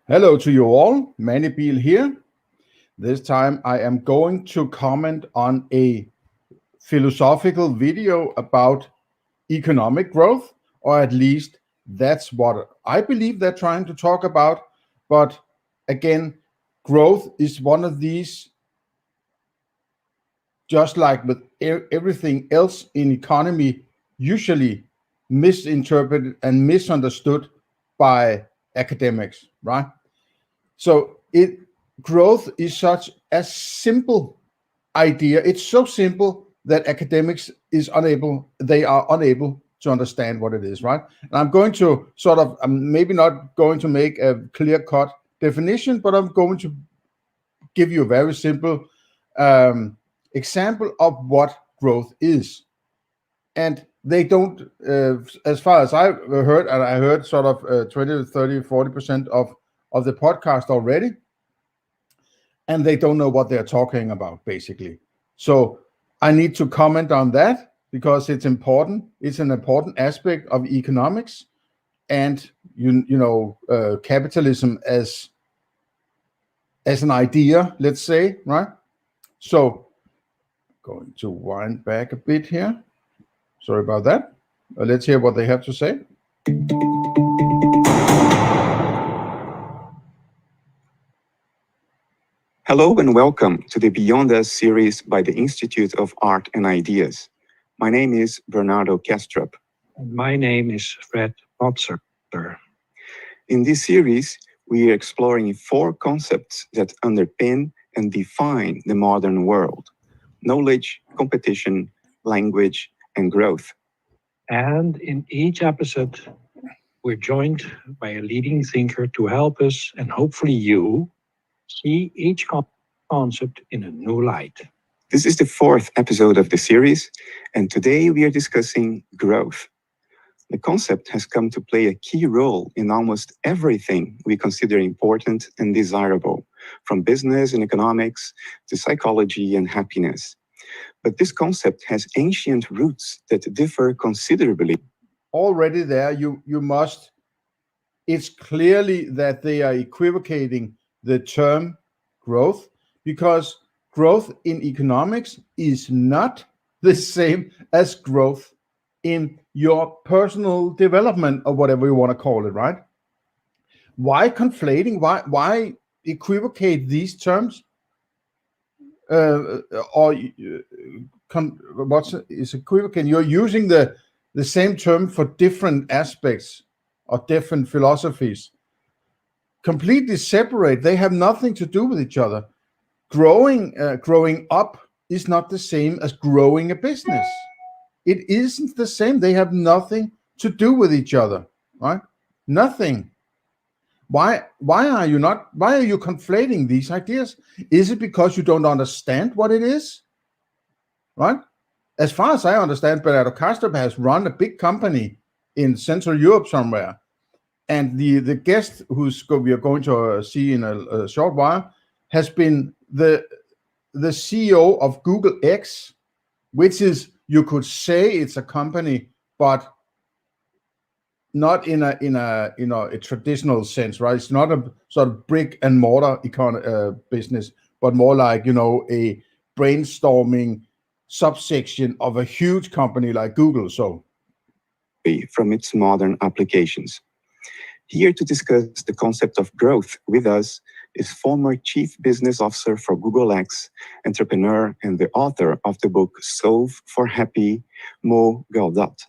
Hello to you all, Mandibil here. This time I am going to comment on a philosophical video about economic growth, or at least that's what I believe they're trying to talk about. But again, growth is one of these, just like with everything else in economy, usually misinterpreted and misunderstood by academics, right? So growth is such a simple idea. It's so simple that academics they are unable to understand what it is, right? And I'm going to I'm maybe not going to make a clear-cut definition, but I'm going to give you a very simple example of what growth is. And they don't, as far as I've heard, and I heard 20, 30, 40% of the podcast already, and they don't know what they're talking about, basically. So I need to comment on that because it's important. It's an important aspect of economics and capitalism as an idea, let's say, right? So going to wind back a bit here. Sorry about that. Let's hear what they have to say. Hello and welcome to the Beyond Us series by the Institute of Art and Ideas. My name is Bernardo Kastrup. And my name is Fred Potzer. In this series, we are exploring 4 concepts that underpin and define the modern world: knowledge, competition, language, and growth. And in each episode, we're joined by a leading thinker to help us, and hopefully you, see each concept in a new light. This is the 4th episode of the series, and today we are discussing growth. The concept has come to play a key role in almost everything we consider important and desirable, from business and economics to psychology and happiness. But this concept has ancient roots that differ considerably. Already there, it's clearly that they are equivocating the term growth, because growth in economics is not the same as growth in your personal development, or whatever you want to call it, right? Why conflating? Why equivocate these terms? What is equivocating? You're using the same term for different aspects or different philosophies. Completely separate. They have nothing to do with each other. Growing up is not the same as growing a business. It isn't the same. They have nothing to do with each other, right? Nothing. Why are you conflating these ideas? Is it because you don't understand what it is? Right? As far as I understand, Bernardo Kastrup has run a big company in Central Europe somewhere. And the guest we are going to see in a short while has been the CEO of Google X, which is, you could say it's a company, but not in a traditional sense, right? It's not a sort of brick and mortar business, but more like a brainstorming subsection of a huge company like Google. So, from its modern applications. Here to discuss the concept of growth with us is former Chief Business Officer for Google X, entrepreneur, and the author of the book Solve for Happy, Gawdat.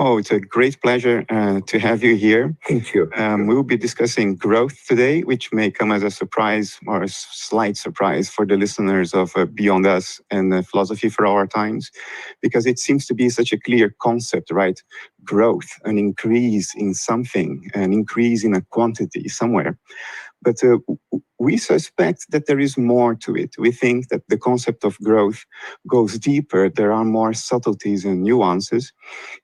Oh, it's a great pleasure to have you here. Thank you. We will be discussing growth today, which may come as a surprise or a slight surprise for the listeners of Beyond Us and Philosophy for Our Times, because it seems to be such a clear concept, right? Growth, an increase in something, an increase in a quantity somewhere. But we suspect that there is more to it. We think that the concept of growth goes deeper. There are more subtleties and nuances.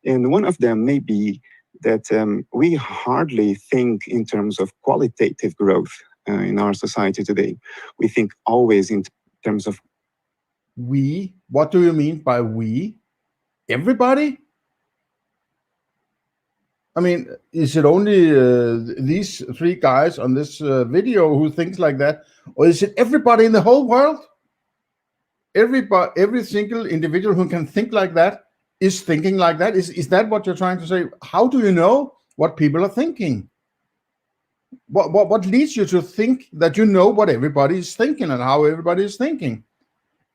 And one of them may be that we hardly think in terms of qualitative growth in our society today. We think always in terms of we. What do you mean by we? Everybody? I mean, is it only these three guys on this video who thinks like that, or is it everybody in the whole world? Every single individual who can think like that is thinking like that. Is that what you're trying to say? How do you know what people are thinking? What leads you to think that you know what everybody is thinking and how everybody is thinking?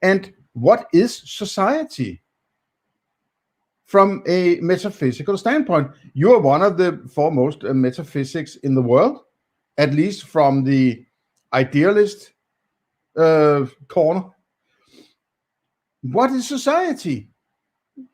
And what is society? From a metaphysical standpoint, you are one of the foremost metaphysics in the world, at least from the idealist corner. What is society?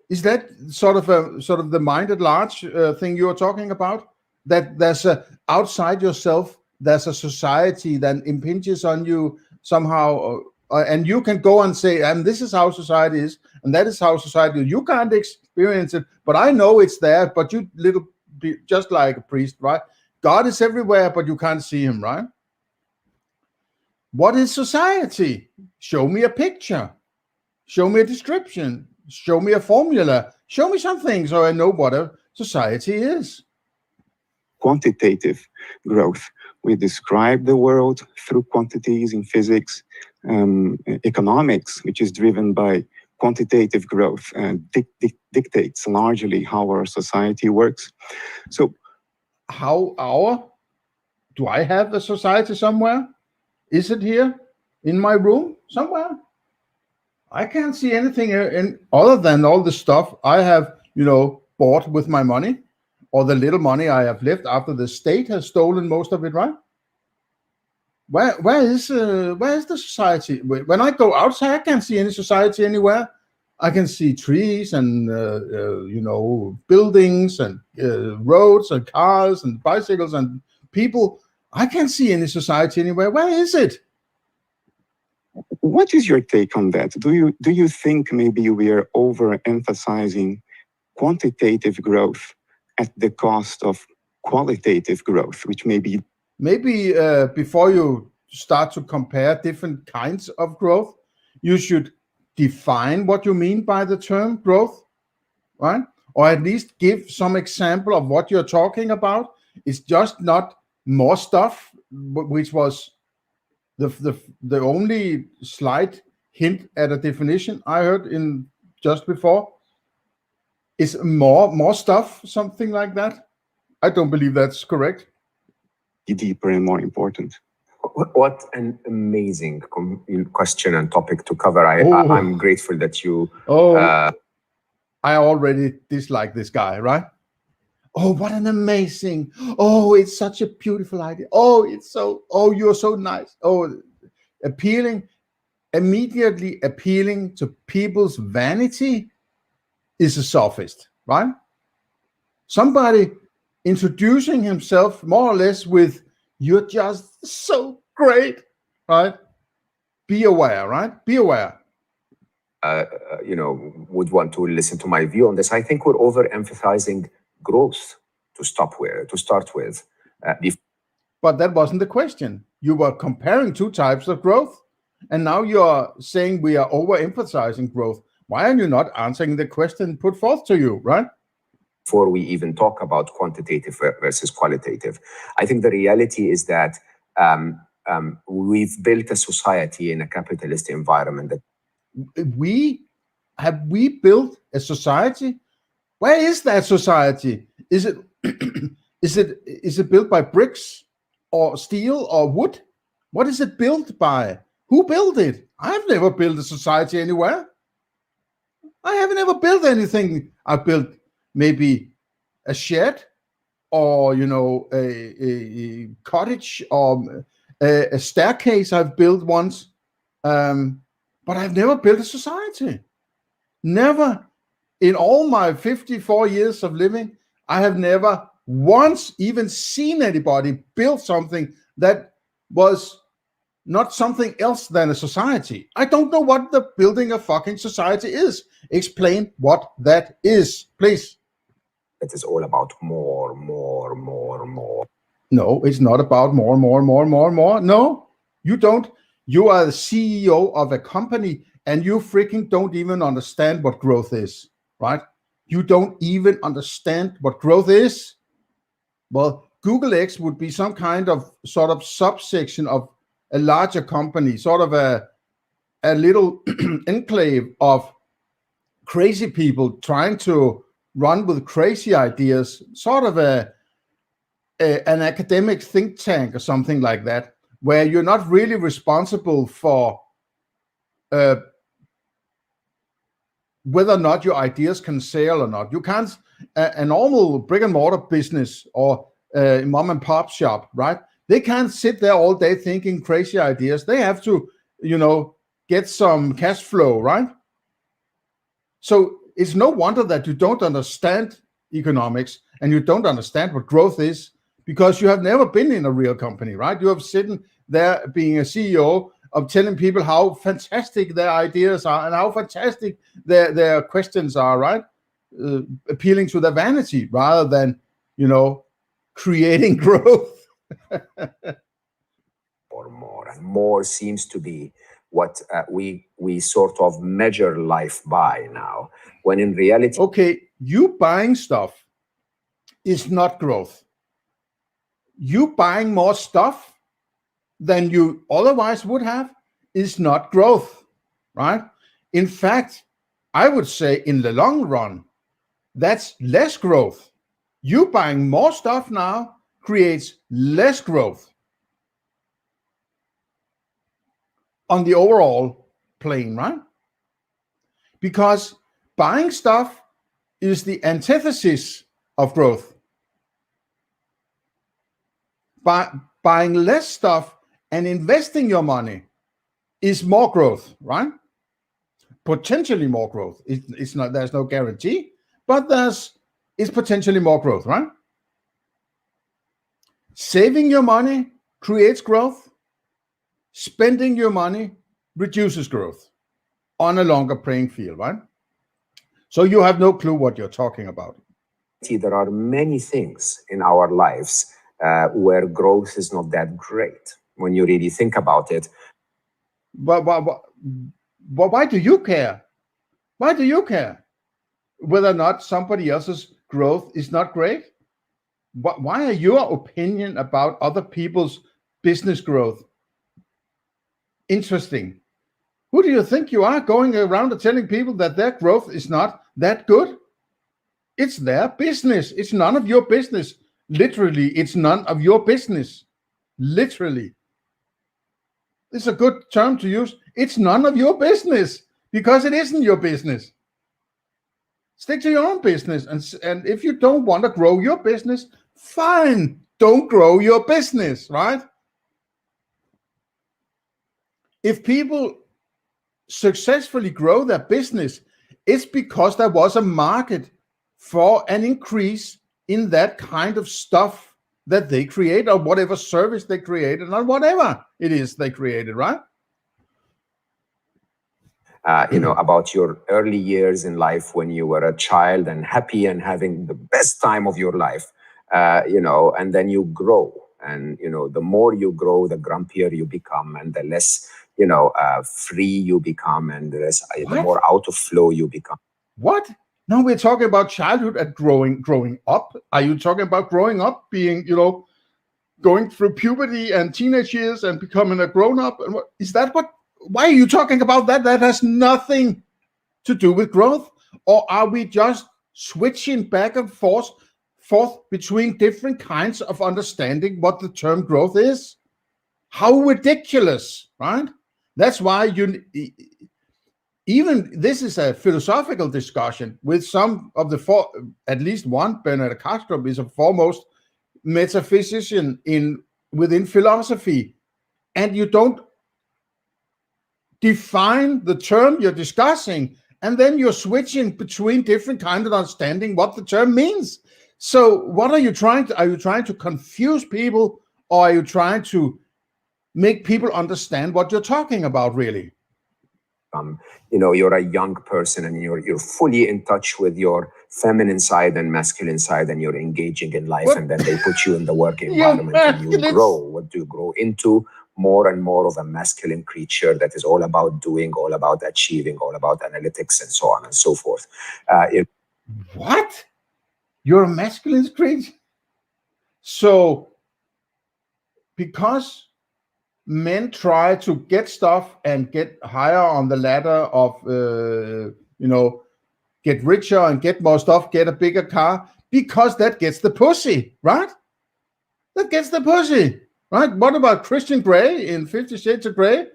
Is that sort of the mind at large thing you are talking about? That there's outside yourself, there's a society that impinges on you somehow, and you can go and say, and this is how society is, and that is how society is. You can't experience it, but I know it's there. But you just like a priest, right? God is everywhere, but you can't see him, right? What is society? Show me a picture. Show me a description. Show me a formula. Show me something so I know what a society is. Quantitative growth. We describe the world through quantities in physics. Economics, which is driven by quantitative growth, dictates largely how our society works. So, do I have a society somewhere? Is it here in my room somewhere? I can't see anything other than all the stuff I have, bought with my money, or the little money I have left after the state has stolen most of it, right? Where is the society? When I go outside, I can't see any society anywhere. I can see trees and buildings and roads and cars and bicycles and people. I can't see any society anywhere. Where is it? What is your take on that? Do you think maybe we are overemphasizing quantitative growth at the cost of qualitative growth, which maybe before you start to compare different kinds of growth, you should define what you mean by the term growth, right? Or at least give some example of what you're talking about. It's just not more stuff, which was the only slight hint at a definition I heard in just before. Is more stuff, something like that? I don't believe that's correct. Deeper and more important. What an amazing question and topic to cover. I'm grateful that you... I already dislike this guy, right? Oh, what an amazing... Oh, it's such a beautiful idea. Oh, you're so nice. Oh, immediately appealing to people's vanity is a sophist, right? Somebody introducing himself more or less with, you're just so great, right? Be aware, right? Be aware. Would want to listen to my view on this. I think we're overemphasizing growth to start with. But that wasn't the question. You were comparing two types of growth, and now you are saying we are overemphasizing growth. Why are you not answering the question put forth to you, right? Before we even talk about quantitative versus qualitative, I think the reality is that we've built a society in a capitalist environment. Have we built a society? Where is that society? Is it built by bricks or steel or wood? What is it built by? Who built it? I've never built a society anywhere. I haven't ever built anything. I built maybe a shed, or a cottage, or a staircase I've built once, but I've never built a society. Never. In all my 54 years of living, I have never once even seen anybody build something that was not something else than a society. I don't know what the building a fucking society is. Explain what that is, please. It is all about more. No, it's not about more. No, you don't. You are the CEO of a company, and you freaking don't even understand what growth is, right? You don't even understand what growth is. Well, Google X would be some kind of sort of subsection of a larger company, sort of a little enclave of crazy people trying to run with crazy ideas, sort of an academic think tank or something like that, where you're not really responsible for whether or not your ideas can sell or not. You can't, a normal brick and mortar business or mom and pop shop, right? They can't sit there all day thinking crazy ideas. They have to, get some cash flow, right? So it's no wonder that you don't understand economics and you don't understand what growth is, because you have never been in a real company, right? You have sitting there being a CEO of telling people how fantastic their ideas are and how fantastic their questions are, right? Appealing to their vanity rather than, creating growth. Or more, and more seems to be what we sort of measure life by now, when in reality... Okay, you buying stuff is not growth. You buying more stuff than you otherwise would have is not growth, right? In fact, I would say in the long run, that's less growth. You buying more stuff now creates less growth on the overall plane, right? Because buying stuff is the antithesis of growth. Buying less stuff and investing your money is more growth, right? Potentially more growth. It's not. There's no guarantee, but it's potentially more growth, right? Saving your money creates growth. Spending your money reduces growth on a longer playing field, right? So you have no clue what you're talking about. There are many things in our lives where growth is not that great when you really think about it. But why do you care? Why do you care whether or not somebody else's growth is not great? Why are your opinion about other people's business growth interesting? Who do you think you are, going around and telling people that their growth is not that good? It's their business. It's none of your business. Literally, it's none of your business. Literally. It's a good term to use. It's none of your business, because it isn't your business. Stick to your own business. And if you don't want to grow your business, fine. Don't grow your business, right? If people successfully grow their business, it's because there was a market for an increase in that kind of stuff that they create, or whatever service they created, or whatever it is they created, right? About your early years in life when you were a child and happy and having the best time of your life, and then you grow. And, the more you grow, the grumpier you become, and the less, free you become, and the more out of flow you become. What? No, we're talking about childhood and growing up. Are you talking about growing up, being, going through puberty and teenage years and becoming a grown-up? And is that what? Why are you talking about that? That has nothing to do with growth. Or are we just switching back and forth between different kinds of understanding what the term growth is? How ridiculous, right? That's why even this is a philosophical discussion with some of the at least one. Bernardo Kastrup is a foremost metaphysician within philosophy, and you don't define the term you're discussing, and then you're switching between different kinds of understanding what the term means. So what are you trying to confuse people, or are you trying to make people understand what you're talking about, really? You're a young person and you're fully in touch with your feminine side and masculine side, and you're engaging in life. And then they put you in the work environment and you grow. What do you grow into? More and more of a masculine creature that is all about doing, all about achieving, all about analytics, and so on and so forth. What? You're a masculine creature? So because men try to get stuff and get higher on the ladder of, get richer and get more stuff, get a bigger car, because that gets the pussy, right? That gets the pussy, right? What about Christian Grey in 50 Shades of Grey?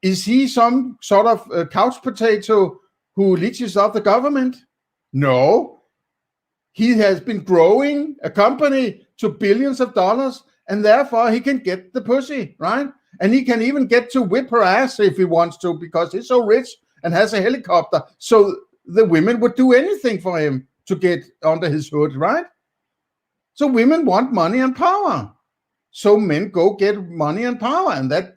Is he some sort of couch potato who leeches off the government? No. He has been growing a company to billions of dollars, and therefore he can get the pussy, right? And he can even get to whip her ass if he wants to, because he's so rich and has a helicopter. So the women would do anything for him to get under his hood, right? So women want money and power. So men go get money and power, and that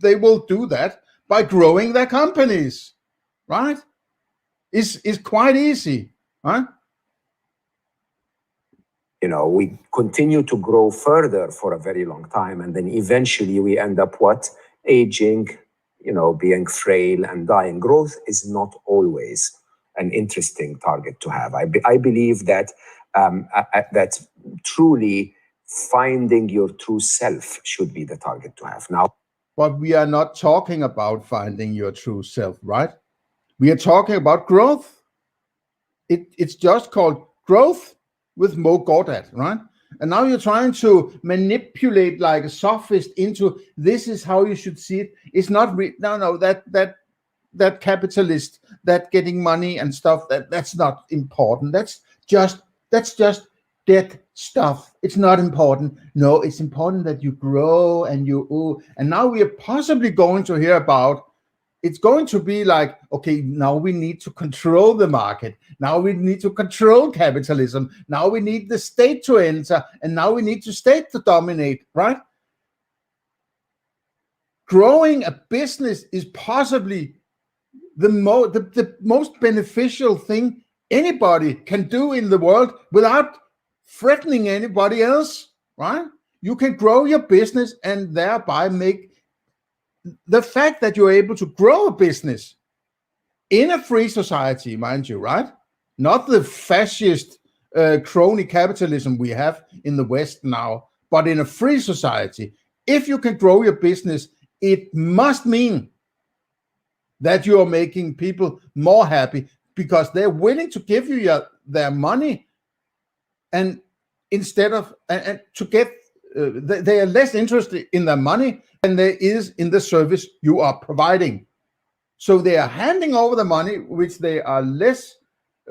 they will do that by growing their companies, right? It's quite easy, right? We continue to grow further for a very long time, and then eventually we end up aging, being frail and dying. Growth is not always an interesting target to have. I believe that that truly finding your true self should be the target to have. Now, but we are not talking about finding your true self, right? We are talking about growth. It's just called growth with Mo Gawdat, right? And now you're trying to manipulate like a sophist into this is how you should see it. It's not that capitalist, that getting money and stuff, that's not important. That's just dead stuff. It's not important. No, it's important that you grow and and now we are possibly going to hear about, it's going to be like, okay, now we need to control the market. Now we need to control capitalism. Now we need the state to enter, and now we need the state to dominate, right? Growing a business is possibly the most beneficial thing anybody can do in the world without threatening anybody else, right? You can grow your business and thereby make the fact that you're able to grow a business in a free society, mind you, right? Not the fascist crony capitalism we have in the West now, but in a free society. If you can grow your business, it must mean that you are making people more happy because they're willing to give you their money, and instead of and to get they are less interested in their money than there is in the service you are providing. So they are handing over the money, which they are less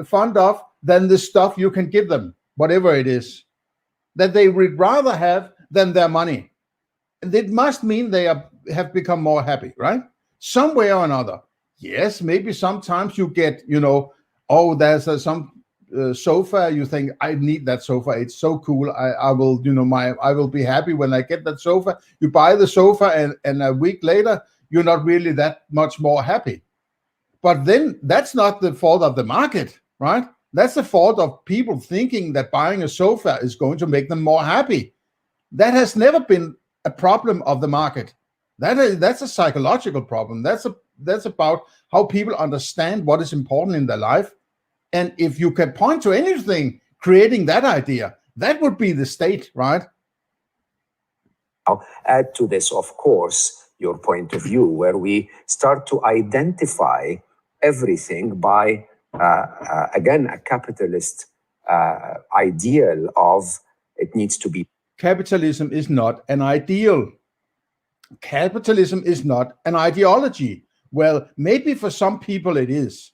fond of than the stuff you can give them, whatever it is, that they would rather have than their money. And it must mean they have become more happy, right? Some way or another. Yes, maybe sometimes you get, there's some sofa, you think, I need that sofa, it's so cool, I will be happy when I get that sofa. You buy the sofa and a week later you're not really that much more happy. But then that's not the fault of the market, right? That's the fault of people thinking that buying a sofa is going to make them more happy. That has never been a problem of the market. That's a psychological problem. That's about how people understand what is important in their life. And if you can point to anything creating that idea, that would be the state, right? I'll add to this, of course, your point of view, where we start to identify everything by, again, a capitalist ideal of it needs to be. Capitalism is not an ideal. Capitalism is not an ideology. Well, maybe for some people it is,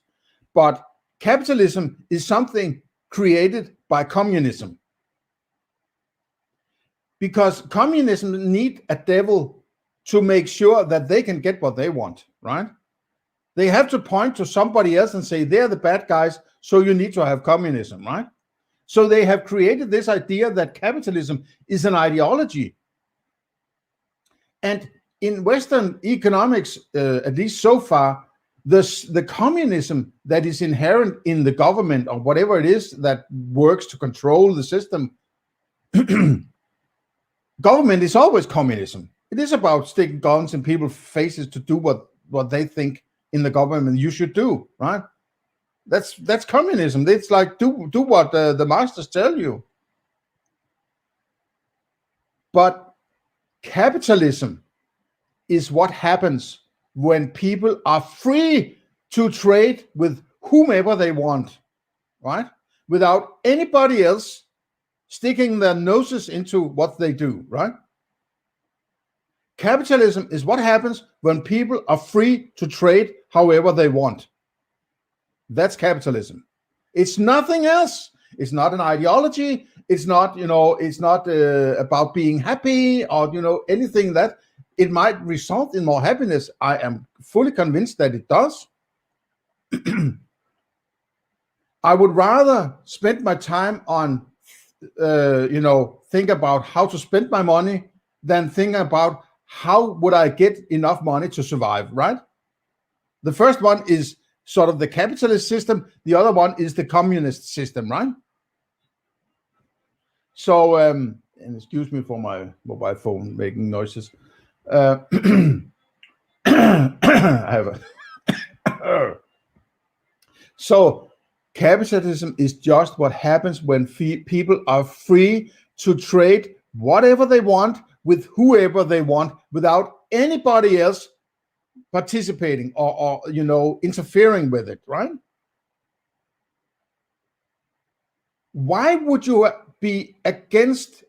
but capitalism is something created by communism. Because communism need a devil to make sure that they can get what they want, right? They have to point to somebody else and say, they're the bad guys, so you need to have communism, right? So they have created this idea that capitalism is an ideology. And in Western economics, at least so far, the communism that is inherent in the government or whatever it is that works to control the system, government is always communism. It is about sticking guns in people's faces to do what they think in the government you should do, right? That's communism. It's like do what the masters tell you. But capitalism is what happens when people are free to trade with whomever they want, right? Without anybody else sticking their noses into what they do, right? Capitalism is what happens when people are free to trade however they want. That's capitalism. It's nothing else. It's not an ideology. It's not, it's not about being happy or, anything that it might result in more happiness. I am fully convinced that it does. I would rather spend my time on, think about how to spend my money than think about how would I get enough money to survive, right? The first one is sort of the capitalist system. The other one is the communist system, right? So, and excuse me for my mobile phone making noises. I have a So, capitalism is just what happens when people are free to trade whatever they want with whoever they want without anybody else participating or interfering with it, right? Why would you be against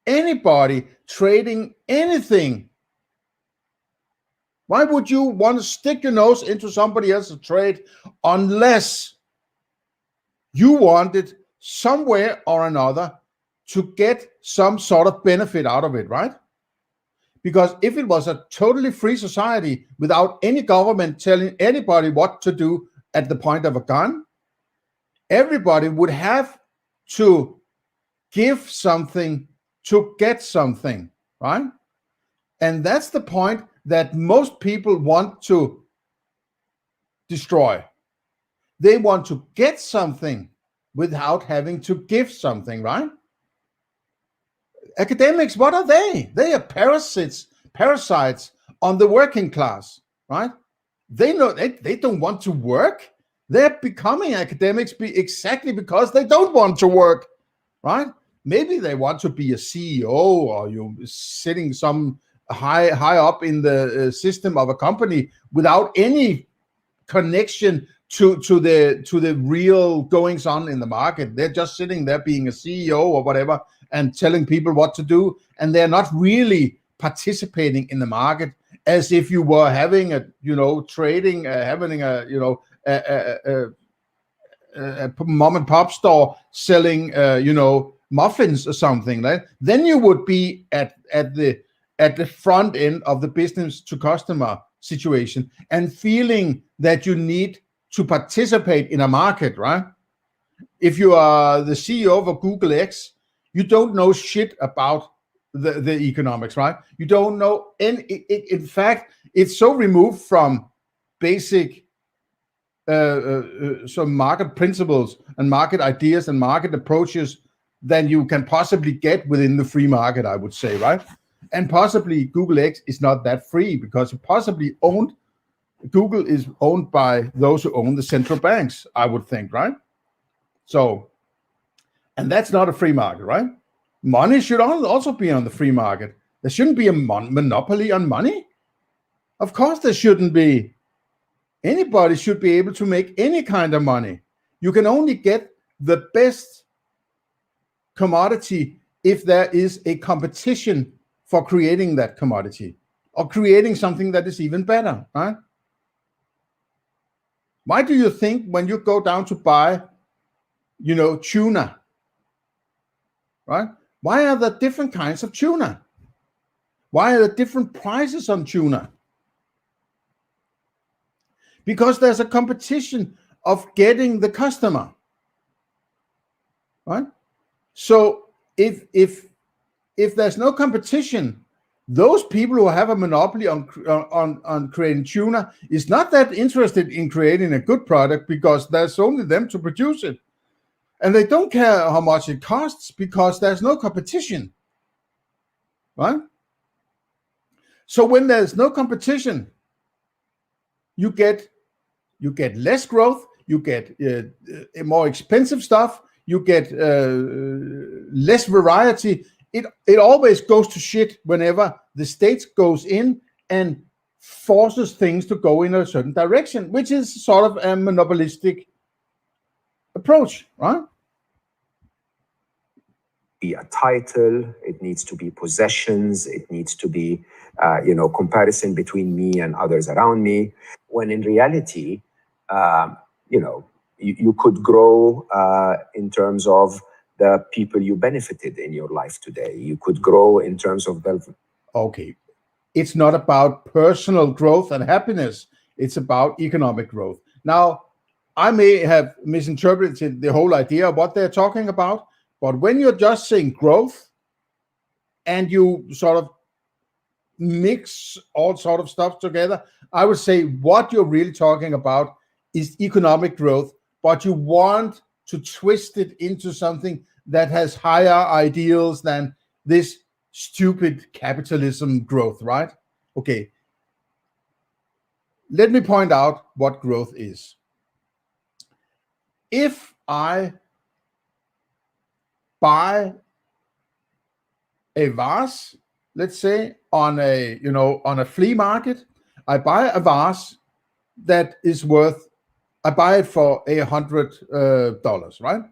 anybody trading anything? Why would you want to stick your nose into somebody else's trade unless you wanted somewhere or another to get some sort of benefit out of it, right? Because if it was a totally free society without any government telling anybody what to do at the point of a gun, everybody would have to give something to get something, right? And that's the point that most people want to destroy. They want to get something without having to give something, right? Academics, what are they? They are parasites on the working class, right? They know they don't want to work. They're becoming academics exactly because they don't want to work, right? Maybe they want to be a CEO or you're sitting some high up in the system of a company without any connection to the real goings on in the market. They're just sitting there being a CEO or whatever and telling people what to do, and they're not really participating in the market as if you were having a trading, having a mom and pop store selling muffins or something, right? Then you would be at the front end of the business to customer situation and feeling that you need to participate in a market, right? If you are the CEO of Google X, you don't know shit about the economics, right? You don't know any. In fact, it's so removed from basic some market principles and market ideas and market approaches than you can possibly get within the free market, I would say, right? And possibly Google X is not that free because Google is owned by those who own the central banks, I would think, right? So, and that's not a free market, right? Money should also be on the free market. There shouldn't be a monopoly on money. Of course there shouldn't be. Anybody should be able to make any kind of money. You can only get the best commodity if there is a competition for creating that commodity or creating something that is even better, right? Why do you think when you go down to buy, tuna, right? Why are there different kinds of tuna? Why are there different prices on tuna? Because there's a competition of getting the customer, right? So if there's no competition, those people who have a monopoly on creating tuna is not that interested in creating a good product because there's only them to produce it. And they don't care how much it costs because there's no competition, right? So when there's no competition, you get less growth, you get more expensive stuff, you get less variety it always goes to shit whenever the state goes in and forces things to go in a certain direction, which is sort of a monopolistic approach, right? Be a title, it needs to be possessions, it needs to be, comparison between me and others around me. When in reality, you could grow in terms of the people you benefited in your life today. You could grow in terms of the... Okay. It's not about personal growth and happiness. It's about economic growth. Now, I may have misinterpreted the whole idea of what they're talking about, but when you're just saying growth and you sort of mix all sort of stuff together, I would say what you're really talking about is economic growth, but you want to twist it into something that has higher ideals than this stupid capitalism growth, right? Okay. Let me point out what growth is. If I buy a vase, let's say on a flea market, I buy a vase that is worth, I buy it for $100, right?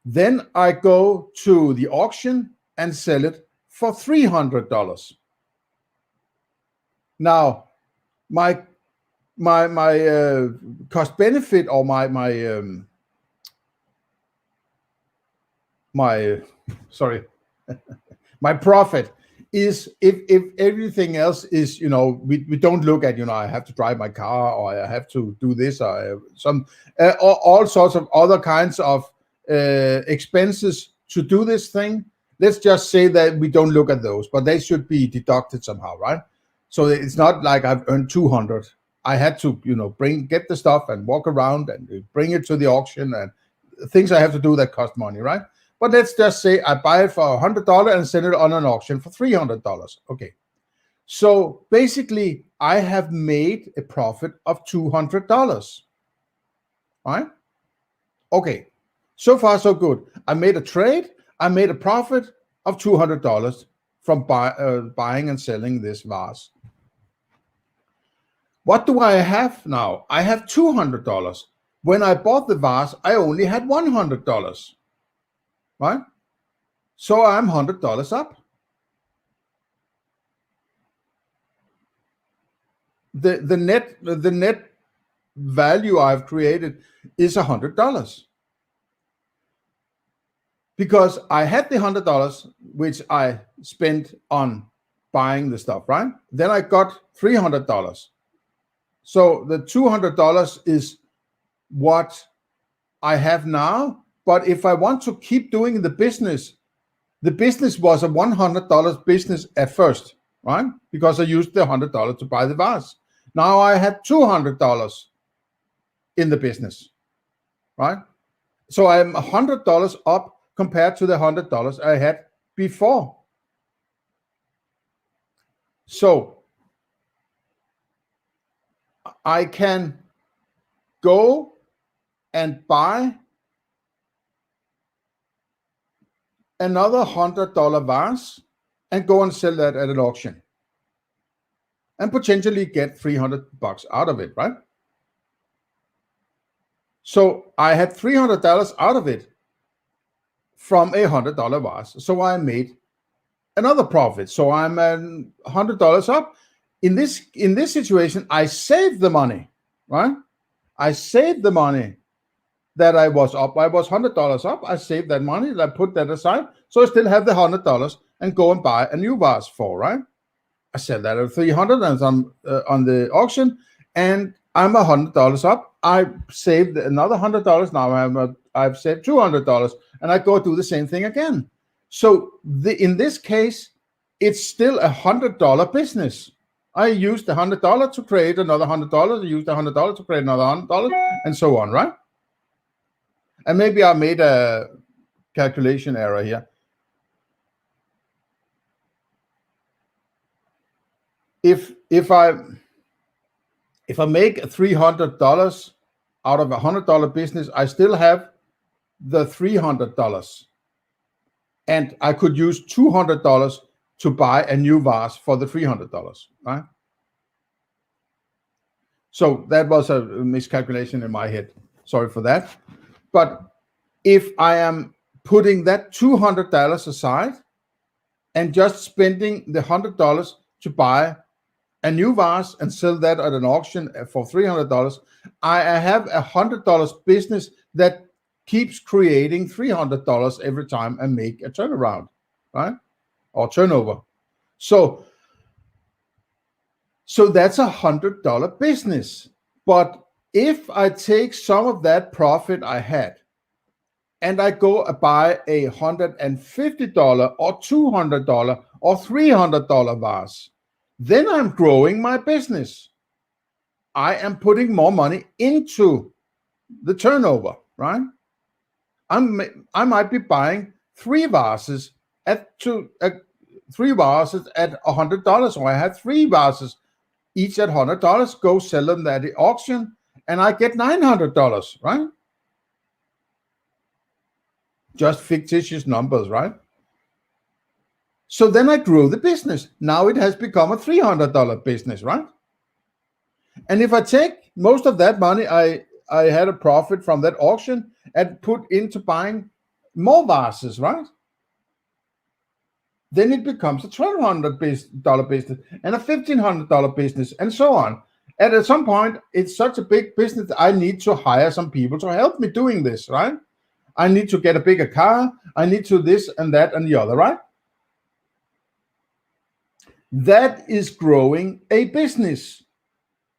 Then I go to the auction and sell it for $300. Now, my cost benefit, or my profit is if everything else is, we don't look at, I have to drive my car, or I have to do this, or I have some all sorts of other kinds of expenses to do this thing. Let's just say that we don't look at those, but they should be deducted somehow, right? So it's not like I've earned 200. I had to, get the stuff and walk around and bring it to the auction and things I have to do that cost money, right? But let's just say I buy it for $100 and send it on an auction for $300. Okay. So basically, I have made a profit of $200. Right? Okay. So far, so good. I made a trade. I made a profit of $200 from buying and selling this vase. What do I have now? I have $200. When I bought the vase, I only had $100. Right? So I'm $100 up. The net value I've created is $100. Because I had the $100 which I spent on buying the stuff, right? Then I got $300. So the $200 is what I have now. But if I want to keep doing the business was a $100 business at first, right? Because I used the $100 to buy the vase. Now I have $200 in the business, right? So I'm $100 up compared to the $100 I had before. So I can go and buy another $100 vase and go and sell that at an auction and potentially get $300 out of it, right? So I had $300 out of it from a $100 vase. So I made another profit. So I'm $100 up. In this situation, I saved the money, right? I saved the money that I was up. I was $100 up. I saved that money. I put that aside. So I still have the $100 and go and buy a new vase for, right? I sell that at $300 and some on the auction, and I'm $100 up. I saved another $100. Now I've saved $200, and I go do the same thing again. So in this case, it's still a $100 business. I used the $100 to create another $100. I used the $100 to create another $100, and so on, right? And maybe I made a calculation error here. If I make $300 out of a $100 business, I still have the $300. and I could use $200 to buy a new vase for the $300, right? So that was a miscalculation in my head. Sorry for that. But if I am putting that $200 aside and just spending the $100 to buy a new vase and sell that at an auction for $300, I have a $100 business that keeps creating $300 every time I make a turnaround, right? Or turnover. So that's a $100 business. But if I take some of that profit I had and I go buy a $150 or $200 or $300 vase, then I'm growing my business. I am putting more money into the turnover, right? I might be buying three vases at $100, or I have three vases each at $100, go sell them at the auction, and I get $900, right? Just fictitious numbers, right? So then I grew the business. Now it has become a $300 business, right? And if I take most of that money I had a profit from that auction and put into buying more vases, right? Then it becomes a $1,200 business and a $1,500 business and so on. And at some point, it's such a big business that I need to hire some people to help me doing this, right? I need to get a bigger car. I need to this and that and the other, right? That is growing a business.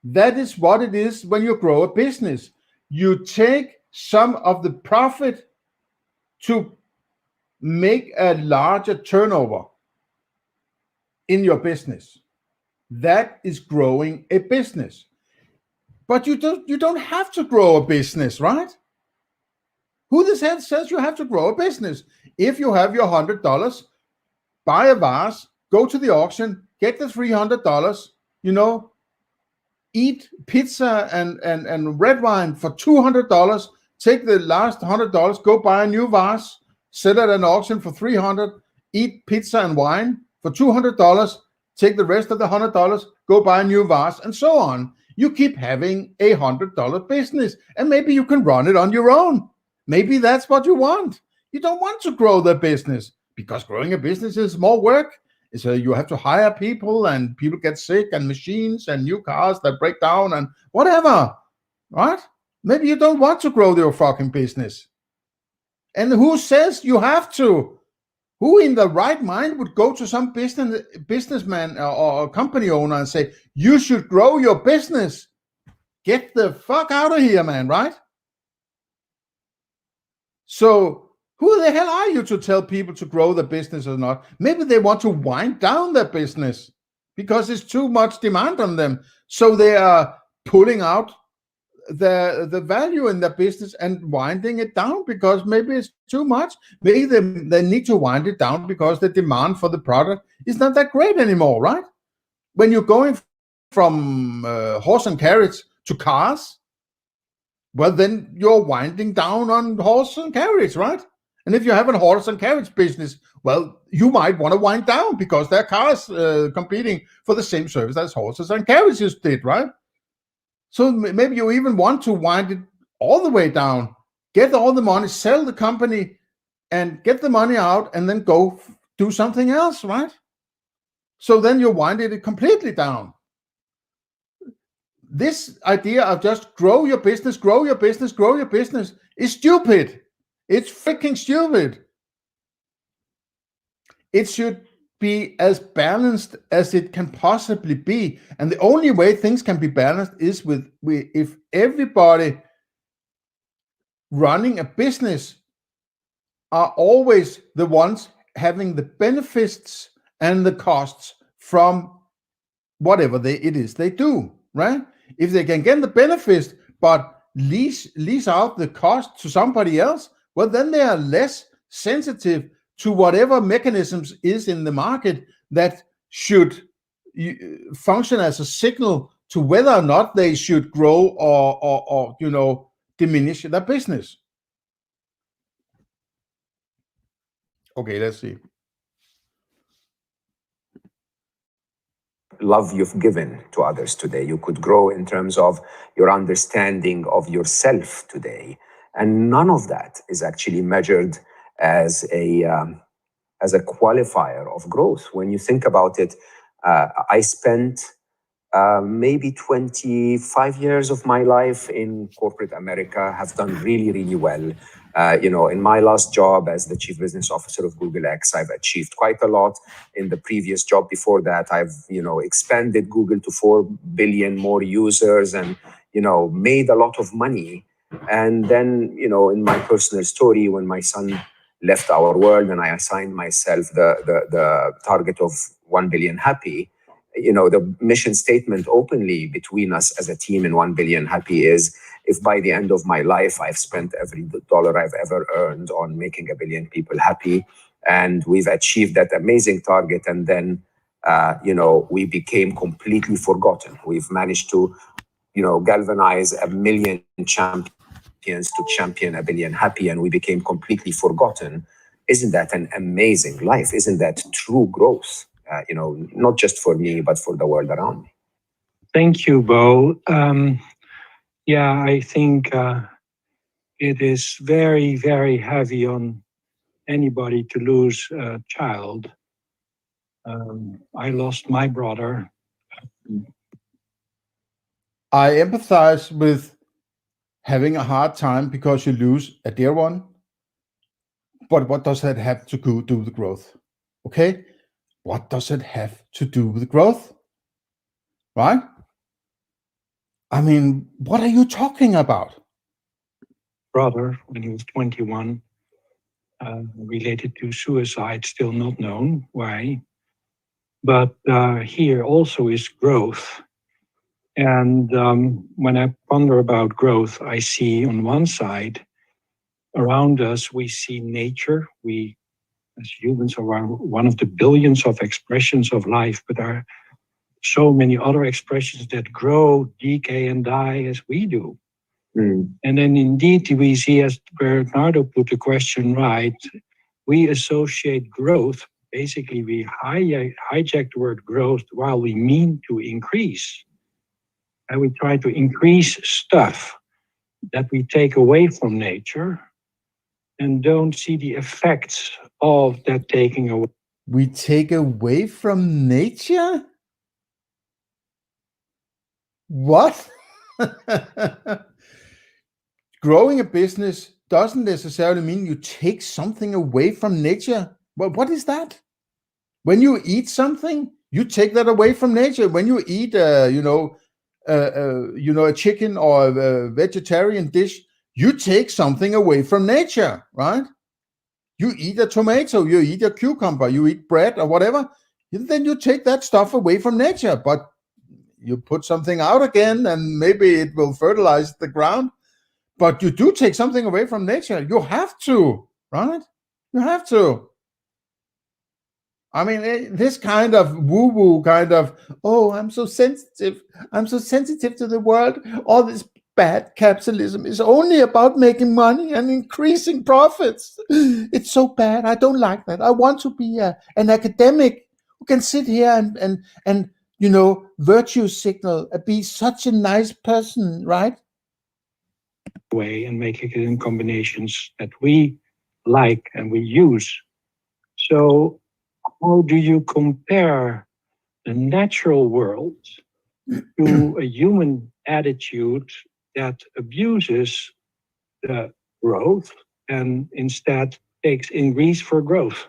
That is what it is when you grow a business. You take some of the profit to make a larger turnover in your business. That is growing a business. But you don't have to grow a business, right? Who the hell says you have to grow a business? If you have your $100, buy a vase, go to the auction, get the $300, eat pizza and red wine for $200, take the last $100, go buy a new vase, sell at an auction for $300, eat pizza and wine for $200, take the rest of the $100, go buy a new vase, and so on. You keep having a $100 business, and maybe you can run it on your own. Maybe that's what you want. You don't want to grow the business, because growing a business is more work. So you have to hire people, and people get sick, and machines and new cars that break down and whatever, right? Maybe you don't want to grow your fucking business. And who says you have to? Who in the right mind would go to some businessman or company owner and say, you should grow your business? Get the fuck out of here, man, right? So who the hell are you to tell people to grow their business or not? Maybe they want to wind down their business because it's too much demand on them. So they are pulling out the value in their business and winding it down because maybe it's too much. Maybe they need to wind it down because the demand for the product is not that great anymore, right? When you're going from horse and carriage to cars, well, then you're winding down on horse and carriage, right? And if you have a horse and carriage business, well, you might want to wind down because there are cars competing for the same service as horses and carriages did, right? So maybe you even want to wind it all the way down, get all the money, sell the company, and get the money out, and then go do something else, right? So then you wind it completely down. This idea of just grow your business is stupid. It's freaking stupid. It should be as balanced as it can possibly be. And the only way things can be balanced is if everybody running a business are always the ones having the benefits and the costs from whatever it is they do, right? If they can get the benefits but lease out the cost to somebody else, well, then they are less sensitive to whatever mechanisms is in the market that should function as a signal to whether or not they should grow or diminish their business. Okay, let's see. Love you've given to others today. You could grow in terms of your understanding of yourself today. And none of that is actually measured as a qualifier of growth. When you think about it, I spent maybe 25 years of my life in corporate America, have done really, really well. In my last job as the chief business officer of Google X, I've achieved quite a lot. In the previous job before that, I've, expanded Google to 4 billion more users and, made a lot of money. And then, in my personal story, when my son left our world and I assigned myself the target of 1 billion happy, the mission statement openly between us as a team in 1 billion happy is, if by the end of my life, I've spent every dollar I've ever earned on making 1 billion people happy, and we've achieved that amazing target, and then, we became completely forgotten. We've managed to, galvanize 1 million champions to champion 1 billion happy, and we became completely forgotten. Isn't that an amazing life? Isn't that true growth? Not just for me, but for the world around me. Thank you, Bo. I think it is very, very heavy on anybody to lose a child. I lost my brother. I empathize with having a hard time because you lose a dear one. But what does that have to do with growth? Okay? What does it have to do with growth? Right? I mean, what are you talking about? Brother, when he was 21, related to suicide, still not known why. But here also is growth. And when I ponder about growth, I see on one side, around us, we see nature. We, as humans, are one of the billions of expressions of life, but there are so many other expressions that grow, decay, and die as we do. And then indeed, we see, as Bernardo put the question right, we associate growth. Basically, we hijack the word growth while we mean to increase. And we try to increase stuff that we take away from nature and don't see the effects of that taking away. We take away from nature? What? Growing a business doesn't necessarily mean you take something away from nature. Well, what is that? When you eat something, you take that away from nature. When you eat, a chicken or a vegetarian dish, you take something away from nature, right? You eat a tomato, you eat a cucumber, you eat bread or whatever, then you take that stuff away from nature, but you put something out again and maybe it will fertilize the ground, but you do take something away from nature. You have to, right? You have to. I mean, this kind of woo-woo kind of, oh, I'm so sensitive to the world, all this bad capitalism is only about making money and increasing profits. It's so bad. I don't like that. I want to be an academic who can sit here and virtue signal, be such a nice person, right? Way and making it in combinations that we like and we use. So how do you compare the natural world to a human attitude that abuses the growth and instead takes increase for growth?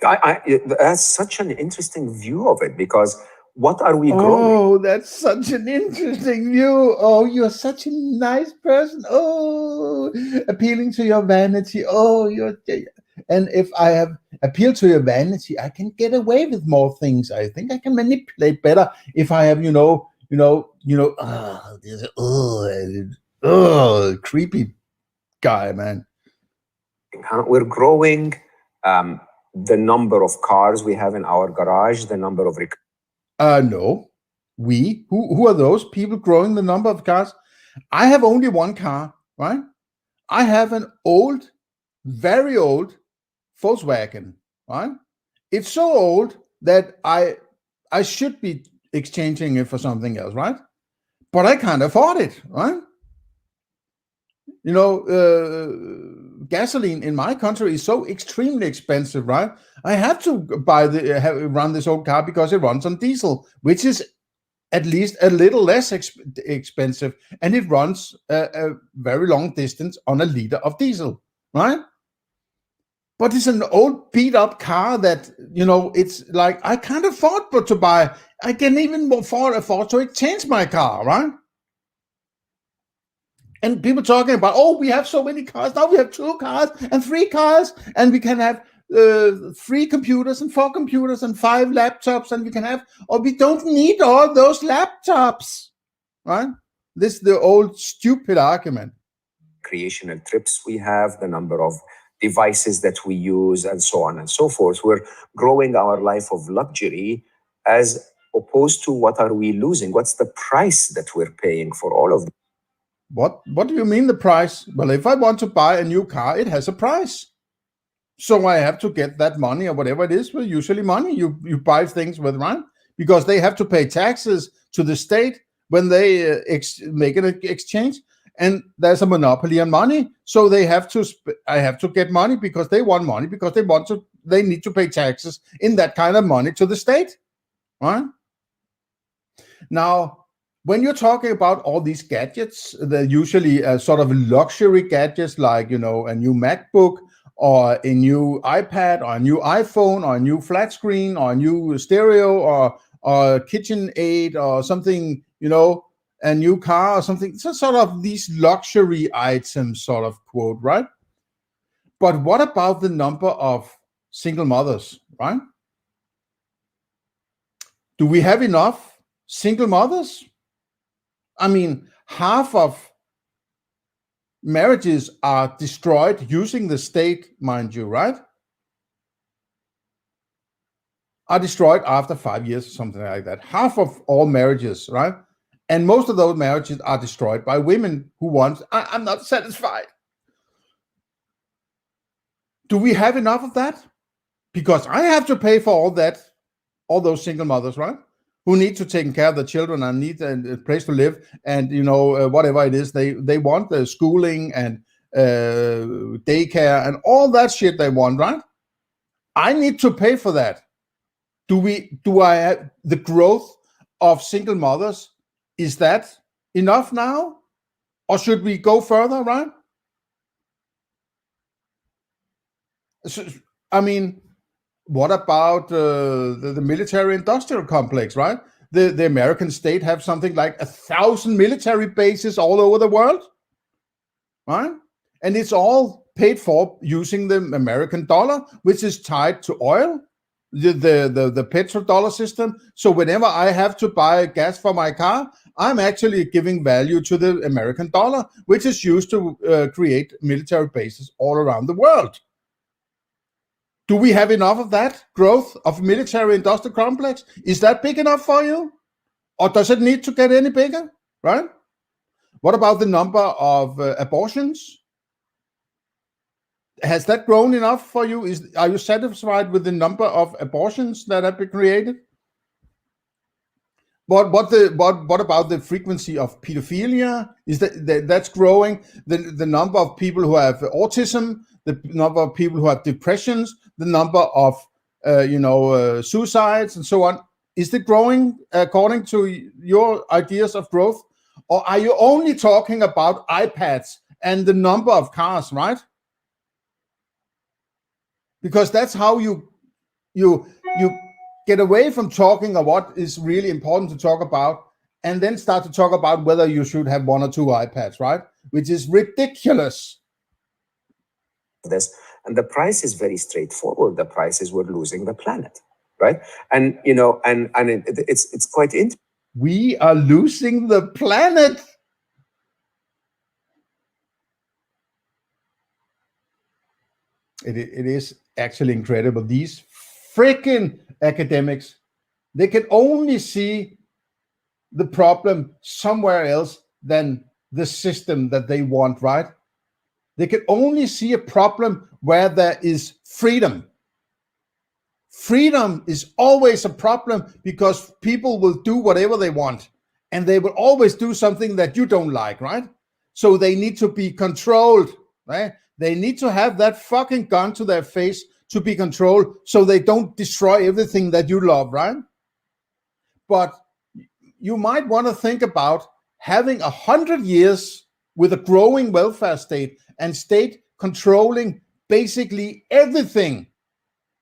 That's such an interesting view of it, because what are we growing? Oh, that's such an interesting view. Oh, you're such a nice person. Oh, appealing to your vanity. Oh, and if I have appealed to your vanity, I can get away with more things. I think I can manipulate better if I have, creepy guy, man. We're growing the number of cars we have in our garage, the number of no. Who are those people growing the number of cars? I have only one car, right? I have an old, very old Volkswagen, right? It's so old that I should be exchanging it for something else, right? But I can't afford it, right? You know, gasoline in my country is so extremely expensive, right? I have to run this old car because it runs on diesel, which is at least a little less expensive, and it runs a very long distance on a liter of diesel, right? But it's an old beat up car that, you know, it's like I can't afford but to buy. I can even afford to exchange my car, right? And people talking about, oh, we have so many cars. Now we have 2 cars and 3 cars, and we can have 3 computers and 4 computers and 5 laptops, and we can have, or we don't need all those laptops, right? This is the old stupid argument. Recreational trips we have, the number of devices that we use, and so on and so forth. We're growing our life of luxury as opposed to what are we losing? What's the price that we're paying for all of this? What do you mean the price? Well, if I want to buy a new car, it has a price. So I have to get that money or whatever it is, well, usually money you buy things with, right? Because they have to pay taxes to the state when they make an exchange. And there's a monopoly on money. So they have to, I have to get money because they want money, because they need to pay taxes in that kind of money to the state, right? Now, when you're talking about all these gadgets, they're usually sort of luxury gadgets, like, you know, a new MacBook or a new iPad or a new iPhone or a new flat screen or a new stereo or KitchenAid or something, you know, a new car or something. So sort of these luxury items, sort of quote, right? But what about the number of single mothers, right? Do we have enough single mothers? I mean, half of marriages are destroyed using the state, mind you, right? Are destroyed after 5 years or something like that. Half of all marriages, right? And most of those marriages are destroyed by women who want, I'm not satisfied. Do we have enough of that? Because I have to pay for all that, all those single mothers, right? Who need to take care of the children and need a place to live, and, you know, whatever it is they want, the schooling and daycare and all that shit they want, right? I need to pay for that. Do I have the growth of single mothers? Is that enough now, or should we go further, right? So, I mean, what about the military-industrial complex, right? The American state have something like 1,000 military bases all over the world, right? And it's all paid for using the American dollar, which is tied to oil, the petrodollar system. So whenever I have to buy gas for my car, I'm actually giving value to the American dollar, which is used to create military bases all around the world. Do we have enough of that growth of military-industrial complex? Is that big enough for you? Or does it need to get any bigger, right? What about the number of abortions? Has that grown enough for you? Are you satisfied with the number of abortions that have been created? What about the frequency of pedophilia? Is that's growing? The number of people who have autism, the number of people who have depressions, the number of suicides and so on. Is it growing according to your ideas of growth? Or are you only talking about iPads and the number of cars, right? Because that's how you get away from talking about what is really important to talk about, and then start to talk about whether you should have 1 or 2 iPads, right? Which is ridiculous. This, and the price is very straightforward. The price is we're losing the planet, right? And you know, and it's quite interesting. We are losing the planet. It is actually incredible. These freaking academics, they can only see the problem somewhere else than the system that they want, right? They can only see a problem where there is freedom. Freedom is always a problem because people will do whatever they want, and they will always do something that you don't like, right? So they need to be controlled, right? They need to have that fucking gun to their face to be controlled so they don't destroy everything that you love, right? But you might want to think about having 100 years with a growing welfare state and state controlling basically everything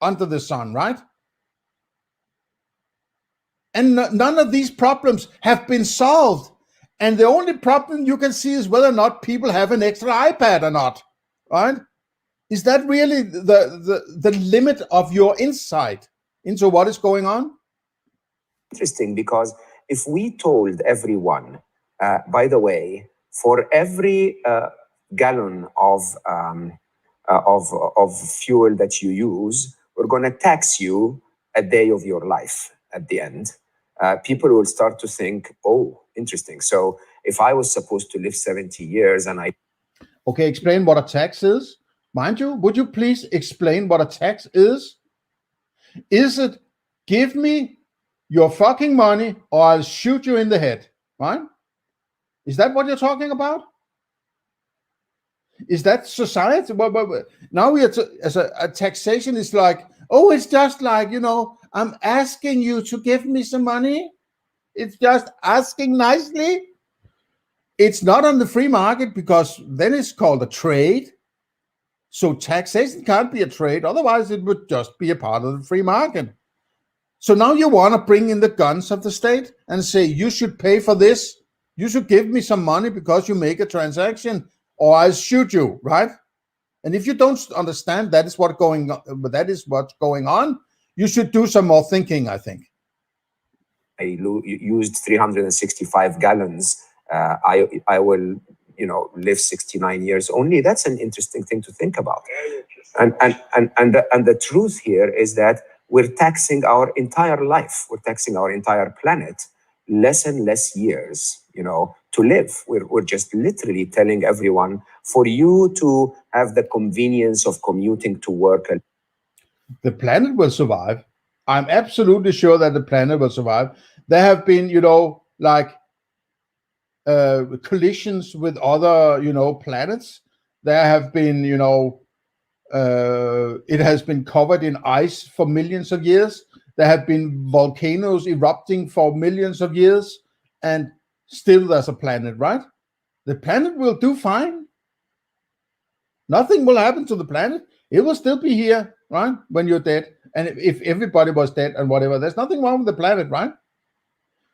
under the sun, right? And none of these problems have been solved. And the only problem you can see is whether or not people have an extra iPad or not, right? Is that really the limit of your insight into what is going on? Interesting, because if we told everyone, by the way, for every gallon of fuel that you use, we're going to tax you a day of your life at the end. People will start to think, oh, interesting. So if I was supposed to live 70 years and I... Okay, explain what a tax is. Mind you, would you please explain what a tax is? Is it, give me your fucking money or I'll shoot you in the head, right? Is that what you're talking about? Is that society? Now we are as a taxation is like, oh, it's just like, you know, I'm asking you to give me some money. It's just asking nicely. It's not on the free market because then it's called a trade. So taxation can't be a trade. Otherwise, it would just be a part of the free market. So now you want to bring in the guns of the state and say, you should pay for this. You should give me some money because you make a transaction or I'll shoot you, right? And if you don't understand that is what's going on, you should do some more thinking, I think. I used 365 gallons. I will, you know, live 69 years only. That's an interesting thing to think about. And the truth here is that we're taxing our entire life. We're taxing our entire planet less and less years, you know, to live. We're just literally telling everyone, for you to have the convenience of commuting to work. The planet will survive. I'm absolutely sure that the planet will survive. There have been, you know, like collisions with other, you know, planets. There have been, you know, it has been covered in ice for millions of years. There have been volcanoes erupting for millions of years, and still there's a planet, right? The planet will do fine. Nothing will happen to the planet. It will still be here, right? When you're dead. And if everybody was dead and whatever, there's nothing wrong with the planet, right?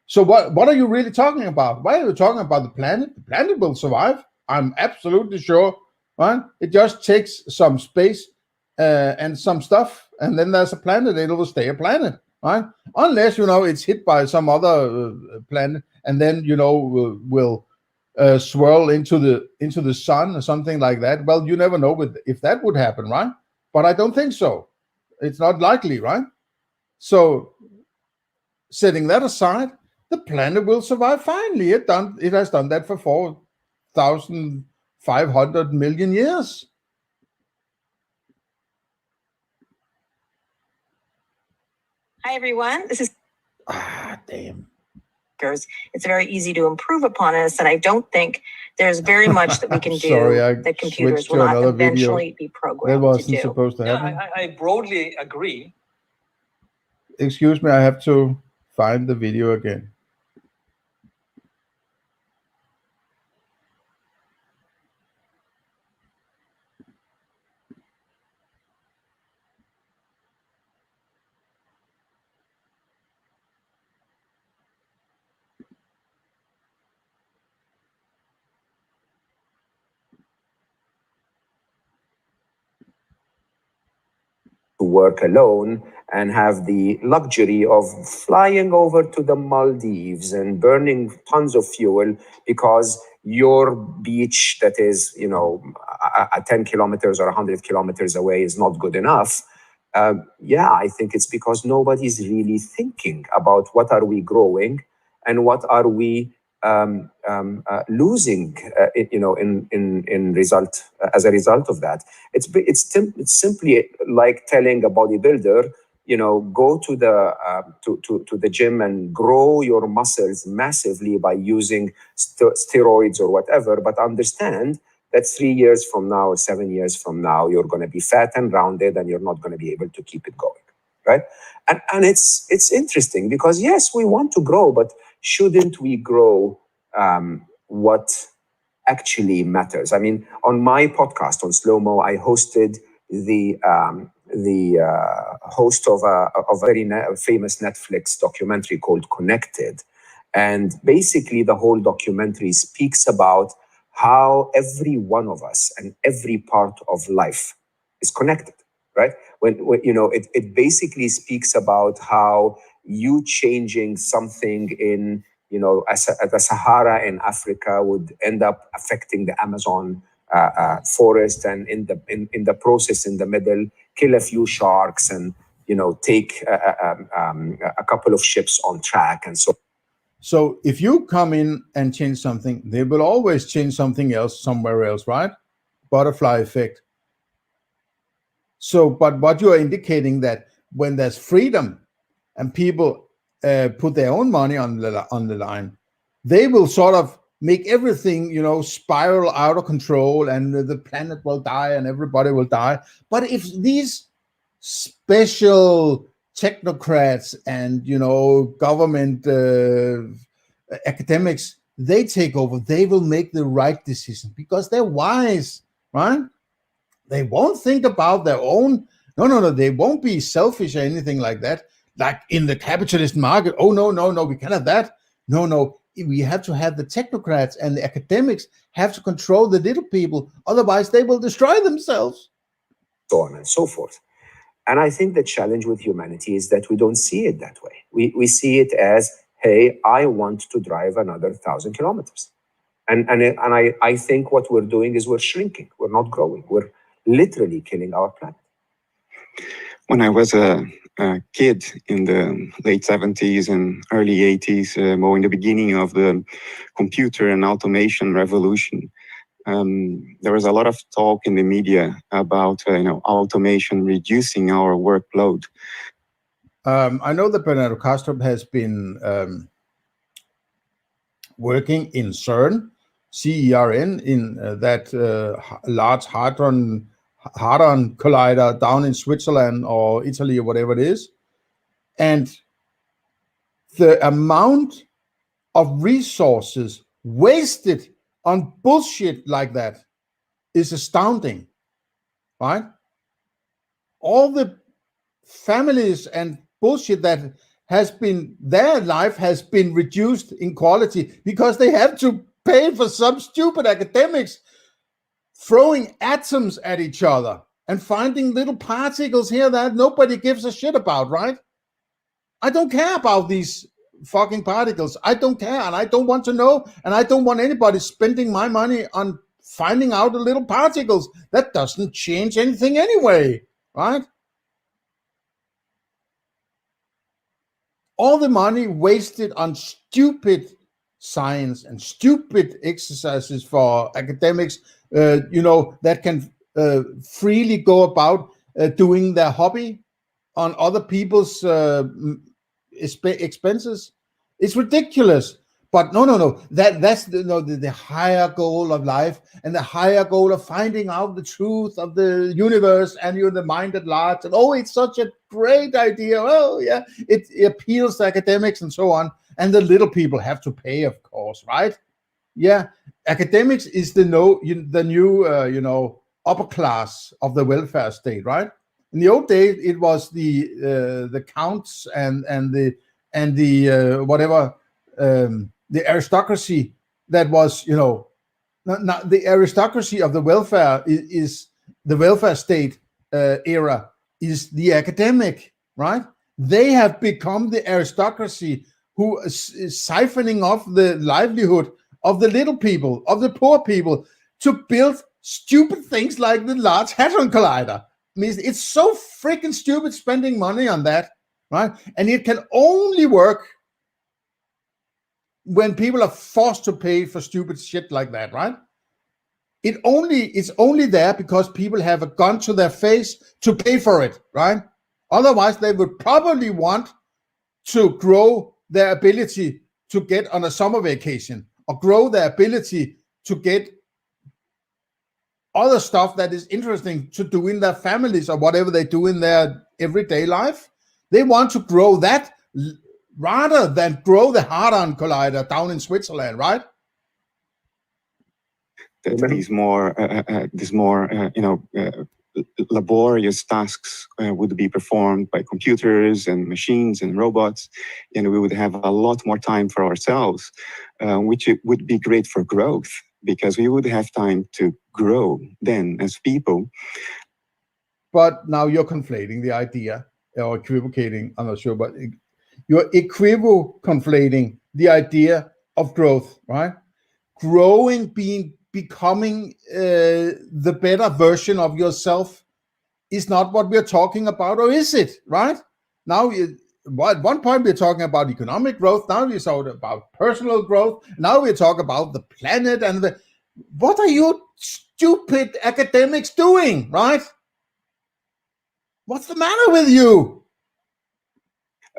So what are you really talking about? Why are you talking about the planet? The planet will survive. I'm absolutely sure, right? It just takes some space and some stuff, and then there's a planet. It will stay a planet, right? Unless, you know, it's hit by some other planet, and then, you know, will swirl into the sun or something like that. Well, you never know if that would happen, right? But I don't think so. It's not likely, right? So setting that aside, the planet will survive finally. It has done that for 4,500 million years. Hi, everyone. This is... Damn. It's very easy to improve upon us, and I don't think there's very much that we can do that computers will not eventually be programmed that wasn't to do. Supposed to happen. Yeah, I broadly agree. Excuse me, I have to find the video again. Work alone and have the luxury of flying over to the Maldives and burning tons of fuel because your beach that is, you know, 10 kilometers or 100 kilometers away is not good enough. Yeah, I think it's because nobody's really thinking about what are we growing and what are we losing, in result as a result of that. It's simply like telling a bodybuilder, go to the gym and grow your muscles massively by using steroids or whatever, but understand that 3 years from now or 7 years from now, you're going to be fat and rounded and you're not going to be able to keep it going, right? And it's interesting because, yes, we want to grow, but shouldn't we grow what actually matters? I mean, on my podcast on Slow-Mo, I hosted the host of a very famous Netflix documentary called Connected. And basically the whole documentary speaks about how every one of us and every part of life is connected, right? When it basically speaks about how you changing something in, the Sahara in Africa would end up affecting the Amazon forest, and in the process, in the middle, kill a few sharks and take a couple of ships on track and so. So if you come in and change something, they will always change something else somewhere else, right? Butterfly effect. So, but what you are indicating that when there's freedom and people put their own money on the line, they will sort of make everything, spiral out of control, and the planet will die and everybody will die. But if these special technocrats and, government academics, they take over, they will make the right decision because they're wise, right? They won't think about their own. No. They won't be selfish or anything like that. Like in the capitalist market. Oh, no. We can't have that. No. We have to have the technocrats and the academics have to control the little people. Otherwise, they will destroy themselves. So on and so forth. And I think the challenge with humanity is that we don't see it that way. We see it as, hey, I want to drive another 1,000 kilometers. And I think what we're doing is we're shrinking. We're not growing. We're literally killing our planet. When I was a kid in the late 70s and early 80s, more in the beginning of the computer and automation revolution, there was a lot of talk in the media about automation reducing our workload. I know that Bernardo Kastrup has been working in CERN, CERN, in that large hadron collider down in Switzerland or Italy or whatever it is. And the amount of resources wasted on bullshit like that is astounding, right? All the families and bullshit that has been, their life has been reduced in quality because they have to pay for some stupid academics throwing atoms at each other and finding little particles here that nobody gives a shit about, right? I don't care about these fucking particles. I don't care, and I don't want to know, and I don't want anybody spending my money on finding out the little particles. That doesn't change anything anyway, right? All the money wasted on stupid science and stupid exercises for academics, that can freely go about doing their hobby on other people's expenses. It's ridiculous. But no. That's the higher goal of life, and the higher goal of finding out the truth of the universe and the mind at large. And it's such a great idea. Oh yeah, it appeals to academics and so on. And the little people have to pay, of course, right? Yeah, academics is the new upper class of the welfare state, right? In the old days, it was the counts and the the aristocracy that was, not the aristocracy of the welfare is the welfare state era is the academic, right? They have become the aristocracy who is siphoning off the livelihood of the little people, of the poor people, to build stupid things like the Large Hadron Collider. I mean, it's so freaking stupid spending money on that, right? And it can only work when people are forced to pay for stupid shit like that, right? It's only there because people have a gun to their face to pay for it, right? Otherwise, they would probably want to grow their ability to get on a summer vacation, or grow their ability to get other stuff that is interesting to do in their families or whatever they do in their everyday life. They want to grow that rather than grow the Hadron Collider down in Switzerland, right? These more laborious tasks would be performed by computers and machines and robots, and we would have a lot more time for ourselves, which would be great for growth, because we would have time to grow then as people. But now you're conflating the idea, or equivocating, I'm not sure, but you're equivocating the idea of growth, right? Growing, becoming the better version of yourself is not what we're talking about, or is it, right? Now, at one point we're talking about economic growth, now we're talking about personal growth, now we're talking about the planet, and what are you stupid academics doing, right? What's the matter with you?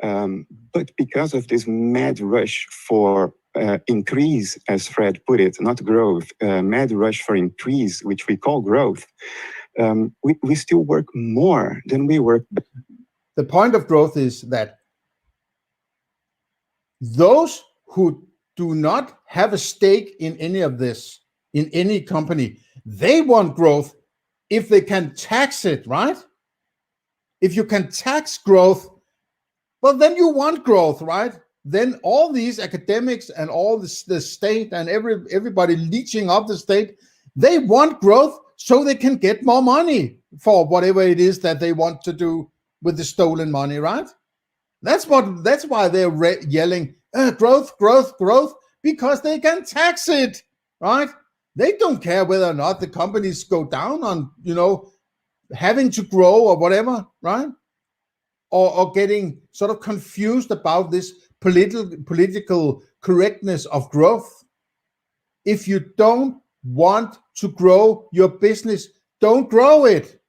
But because of this mad rush for increase, as Fred put it, not growth, mad rush for increase, which we call growth, we still work more than we work. The point of growth is that those who do not have a stake in any of this, in any company, they want growth if they can tax it, right? If you can tax growth, well, then you want growth, right? Then all these academics and all the state and everybody leeching up the state, they want growth so they can get more money for whatever it is that they want to do with the stolen money, right? That's why they're yelling growth, growth, growth, because they can tax it, right? They don't care whether or not the companies go down on, having to grow or whatever, right? Or getting sort of confused about this political correctness of growth. If you don't want to grow your business, don't grow it.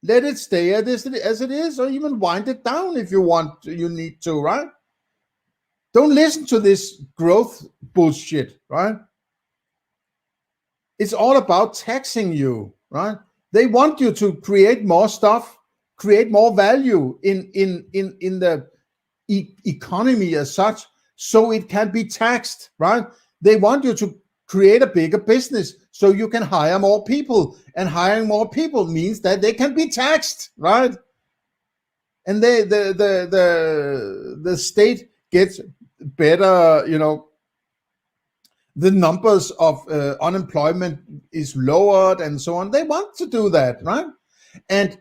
Let it stay as it is, or even wind it down if you want, you need to, right? Don't listen to this growth bullshit, right? It's all about taxing you, right? They want you to create more stuff, create more value in the economy as such, so it can be taxed, right? They want you to create a bigger business so you can hire more people, and hiring more people means that they can be taxed, right? And the state gets better, the numbers of unemployment is lowered and so on. They want to do that, right? And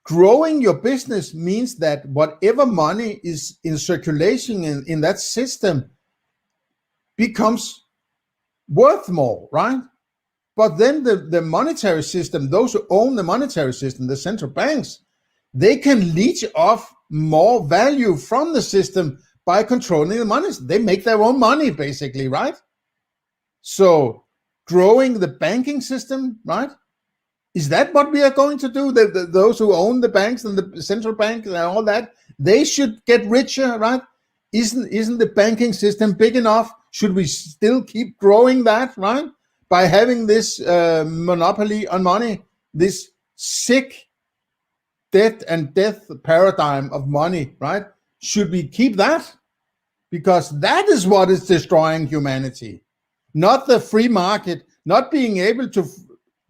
growing your business means that whatever money is in circulation in that system becomes worth more, right? But then the monetary system, those who own the monetary system, the central banks, they can leech off more value from the system by controlling the money. They make their own money, basically, right? So growing the banking system, right? Is that what we are going to do? Those who own the banks and the central bank and all that, they should get richer, right? Isn't the banking system big enough? Should we still keep growing that, right? By having this monopoly on money, this sick debt and death paradigm of money, right? Should we keep that? Because that is what is destroying humanity. Not the free market, not being able to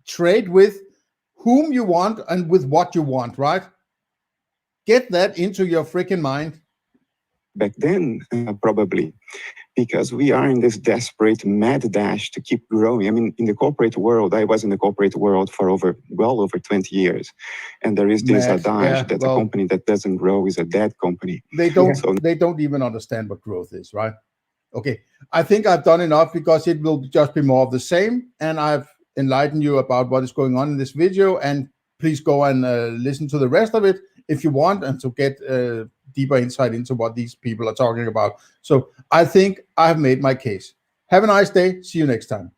trade with whom you want and with what you want, right? Get that into your freaking mind. Back then, probably, because we are in this desperate mad dash to keep growing. I mean, in the corporate world, I was in the corporate world for well over 20 years. And there is this adage that a company that doesn't grow is a dead company. They don't even understand what growth is, right? Okay, I think I've done enough, because it will just be more of the same. And I've enlightened you about what is going on in this video. And please go and listen to the rest of it if you want and to get deeper insight into what these people are talking about. So I think I've made my case. Have a nice day. See you next time.